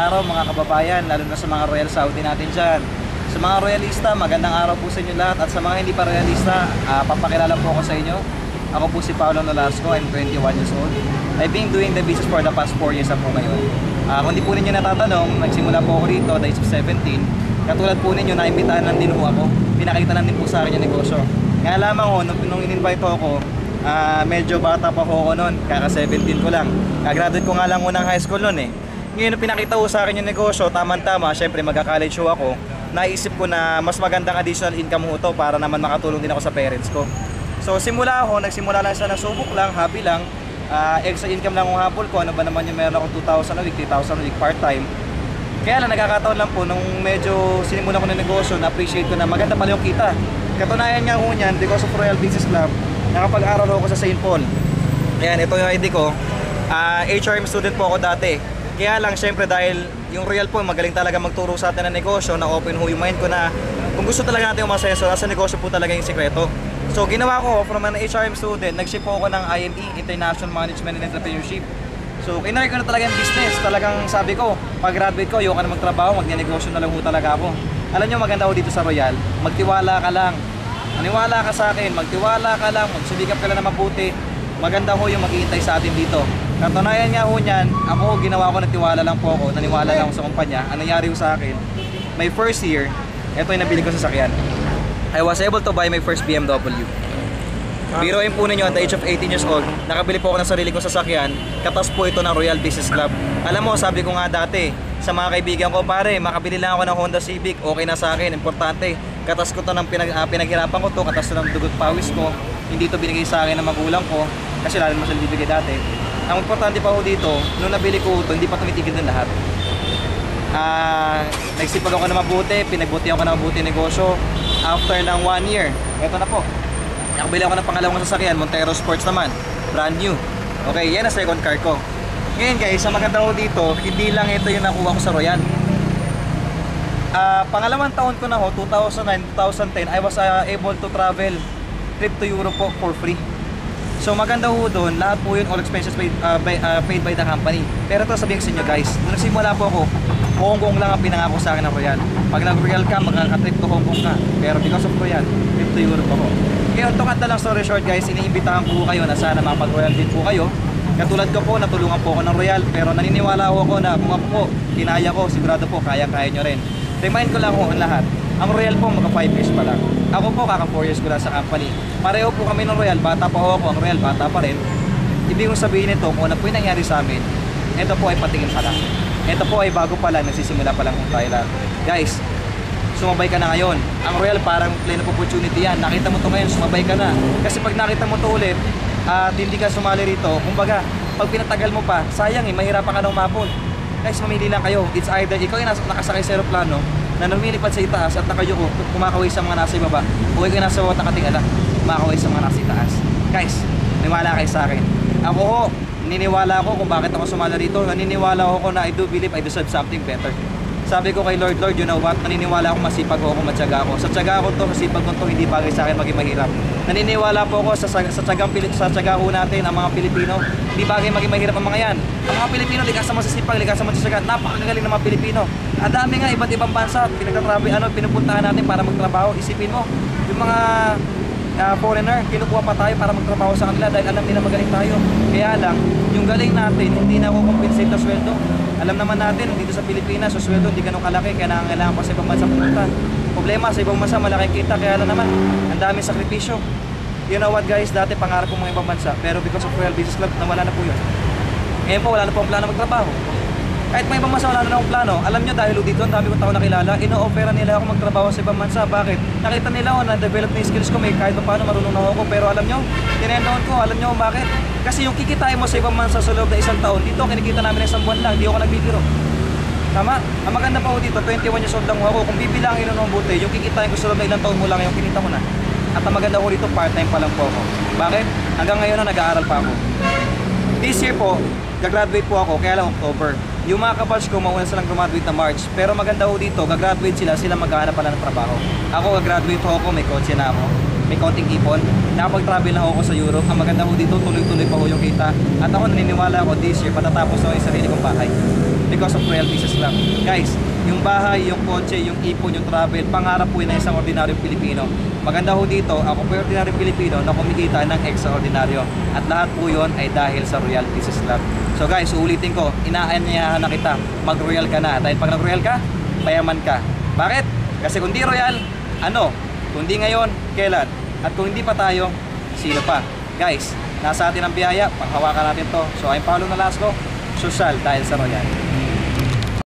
araw mga kababayan, lalo na sa mga Royal Saudi natin dyan. Sa mga Royalista, magandang araw po sa inyo lahat. At sa mga hindi pa Royalista, papakilala po ako sa inyo. Ako po si Paolo Nolasco, I'm 21 years old. I've been doing the business for the past 4 years na po ngayon. Kung di po ninyo natatanong, nagsimula po ako rito at age of 17. Katulad po ninyo, naimbitahan lang din po ako. Pinakita lang din po sa akin yung negosyo. Nga lamang ho, nung in-invite ako, medyo bata pa ho ako noon, kaka 17 ko lang. Kagraduate ko nga lang unang high school noon eh. Ngayon nung pinakita ko sa akin yung negosyo, tama-tama, syempre magka-college ho ako. Naisip ko na mas magandang additional income ho to para naman makatulong din ako sa parents ko. So nagsimula lang sa nasubok lang, hobby lang. Extra income lang ang hapol ko, ano ba naman yung meron akong 2,000 a week, 3,000 a week part-time. Kaya lang nagkakataon lang po nung medyo sinimulan ko ng negosyo, na-appreciate ko na maganda pala yung kita. Katunayan nga ho niyan, because of Royal Business Club, nakapag-aral ako sa St. Paul. Ayan, ito yung ID ko. HRM student po ako dati. Kaya lang syempre dahil yung Royal po magaling talaga magturo sa atin ng negosyo, na open ho yung mind ko na kung gusto talaga natin umasenso, nasa negosyo po talaga yung sikreto. So ginawa ko from an HRM student, nag-ship po ako ng IME, International Management and Entrepreneurship. So kinari ko na talaga yung business. Talagang sabi ko, pag graduate ko, ayoko na magtrabaho, magne-negosyo na lang ho talaga ako. Alam nyo, maganda ho dito sa Royal, magtiwala ka lang. Maniwala ka sa akin, magtiwala ka lang, magsibikap ka lang na mabuti. Maganda ho yung maghihintay sa atin dito. Katunayan nga ho niyan, ako ginawa ko, nagtiwala lang po ako, naniwala lang ako sa kumpanya. Ang nangyari ho sa akin, my first year, ito yung nabili ko sa sasakyan. I was able to buy my first BMW. Biruin po ninyo, at the age of 18 years old, nakabili po ako ng sarili kong sasakyan. Katas po ito ng Royal Business Club. Alam mo, sabi ko nga dati sa mga kaibigan ko, pare, makabili lang ako ng Honda Civic, okay na sa akin, importante. Katas ko to ng pinaghirapan ko to, katas to ng dugot pawis ko. Hindi to binigay sa akin ng magulang ko, kasi lalo naman sila bibigay dati. Ang importante pa ho dito, nung nabili ko ito, hindi pa tumitigil ng lahat. Nagsipag ako na mabuti, pinagbuti ako na mabuti negosyo. After ng 1 year, eto na po. Nakabili ako ng pangalawang sasakyan, Montero Sports naman, brand new. Okay, yan ang second car ko. Ngayon guys, ang maganda ko dito, hindi lang ito yung nakuha ko sa Royal. Pangalawang taon ko na ho, 2009, 2010, I was able to travel trip to Europe po for free. So maganda ho doon, lahat po yun, all expenses paid by the company. Pero ito sabihin sa inyo guys, nung nagsimula po ako, Hong Kong lang ang pinangako sa akin ng Royal. Pag nag-Royal ka, magkaka-trip to Hong Kong ka. Pero because of Royal, trip to Europe ako. Kaya ito kanta lang, story short guys, iniimbitahan ko kayo na sana mapag-Royal din po kayo. Katulad ko po, natulungan po ako ng Royal, pero naniniwala ako na kung ako po, kinaya ko, sigurado po, kaya-kaya nyo rin. Remind ko lang po ang lahat, ang Royal po magka 5 years pa lang. Ako po kaka 4 years ko lang sa company. Pareho po kami ng Royal, bata pa ako, ang Royal bata pa rin. Ibig kong sabihin nito, kung ano po yung nangyari sa amin, ito po ay patingin pa lang. Ito po ay bago pa lang, nagsisimula pa lang kung tayo lang. Guys, sumabay ka na ngayon. Ang Royal parang plane of opportunity yan. Nakita mo to ngayon, sumabay ka na. Kasi pag nakita mo to ulit, at hindi ka sumali rito, kumbaga, pag pinatagal mo pa, sayang eh, mahirapan ka na umabot. Guys, mamili lang kayo. It's either ikaw yung nakasakay sa aeroplano, na lumilipad sa itaas at nakayuko, kumakaway sa mga nasa ibaba, o ikaw yung nasa bawat nakatingala, kumakaway sa mga nasa itaas. Guys, maniwala kayo sa akin. Ako ho, naniniwala ako kung bakit ako sumali rito. Naniniwala ako na I do believe I deserve something better. Sabi ko kay Lord, you know what? Naniniwala ako masipag ako, matyaga ako. Sa tyaga ko to, sa sipag ko to, hindi bagay sa akin maging mahirap. Naniniwala po ako sa tyaga ho natin, ang mga Pilipino. Hindi bagay maging mahirap ang mga yan. Ang mga Pilipino, likas naman sa sipag, likas naman sa tyaga. Napakagaling ng mga Pilipino. Ang dami nga, iba't ibang bansa, pinupuntahan natin para magtrabaho. Isipin mo, yung mga foreigner, kinukuha pa tayo para magtrabaho sa kanila dahil alam nila magaling tayo. Kaya lang, yung galing natin, hindi na compensate na sweldo. Alam naman natin, dito sa Pilipinas, so sweldo hindi ganun kalaki, kaya nangangailangan pa sa ibang bansa pumunta. Problema, sa ibang bansa, malaking kita, kaya lang naman, ang daming sakripisyo. You know what guys, dati pangarap ko mga ibang bansa, pero because of Royal Business Club, nawala na po yun. Ngayon po, wala na po ang plano magtrabaho. Kahit may ibang bansa, wala na akong plano. Alam nyo, dahil dito, ang dami kong tao nakilala, ino-ofera nila ako magtrabaho sa ibang bansa. Bakit? Nakita nila ako na develop na yung skills ko, may kahit pa paano marunong na ako. Pero alam nyo, tinendoon ko, alam nyo bakit? Kasi yung kikitain mo sa ibang bansa sa loob na isang taon, dito kinikita namin isang buwan lang, di ako nagbibiro. Tama? Ang maganda pa ako dito, 21 years old lang ako. Kung bibilangin ng buti, yung kikitain ko sa loob na ilang taon mo lang, yung kinita ko na. At ang maganda ko dito, part-time pa lang po ako. Bakit? Hanggang ngayon na nag-aaral pa ako. This year po, gagraduate po ako, kaya lang October. Yung mga kabatch ko, mauna silang graduate na March. Pero maganda ko dito, gagraduate sila maghahanap pala ng trabaho. Ako, gagraduate ako, may kotse na ako. May konting ipon. Nakapag-travel na ako sa Europe. Ang maganda ko dito, tuloy-tuloy pa ko yung kita. At ako naniniwala ako this year, patatapos ako yung sarili kong bahay. because of Royal Business Club. Guys, yung bahay, yung kotse, yung ipon, yung travel, pangarap po yun na isang ordinaryong Pilipino. Maganda ho dito, ako po yung ordinaryong Pilipino na kumikita ng extraordinaryo. At lahat po yun ay dahil sa Royal Business Club. So guys, uulitin ko, inaanyayahan na kita, mag-royal ka na. Dahil pag nag-royal ka, mayaman ka. Bakit? Kasi kung di royal, ano? Kung di ngayon, kailan? At kung hindi pa tayo, sino pa? Guys, nasa atin ang biyaya, panghawakan natin to. So I'm Paolo Nolasco, social dahil sa royal.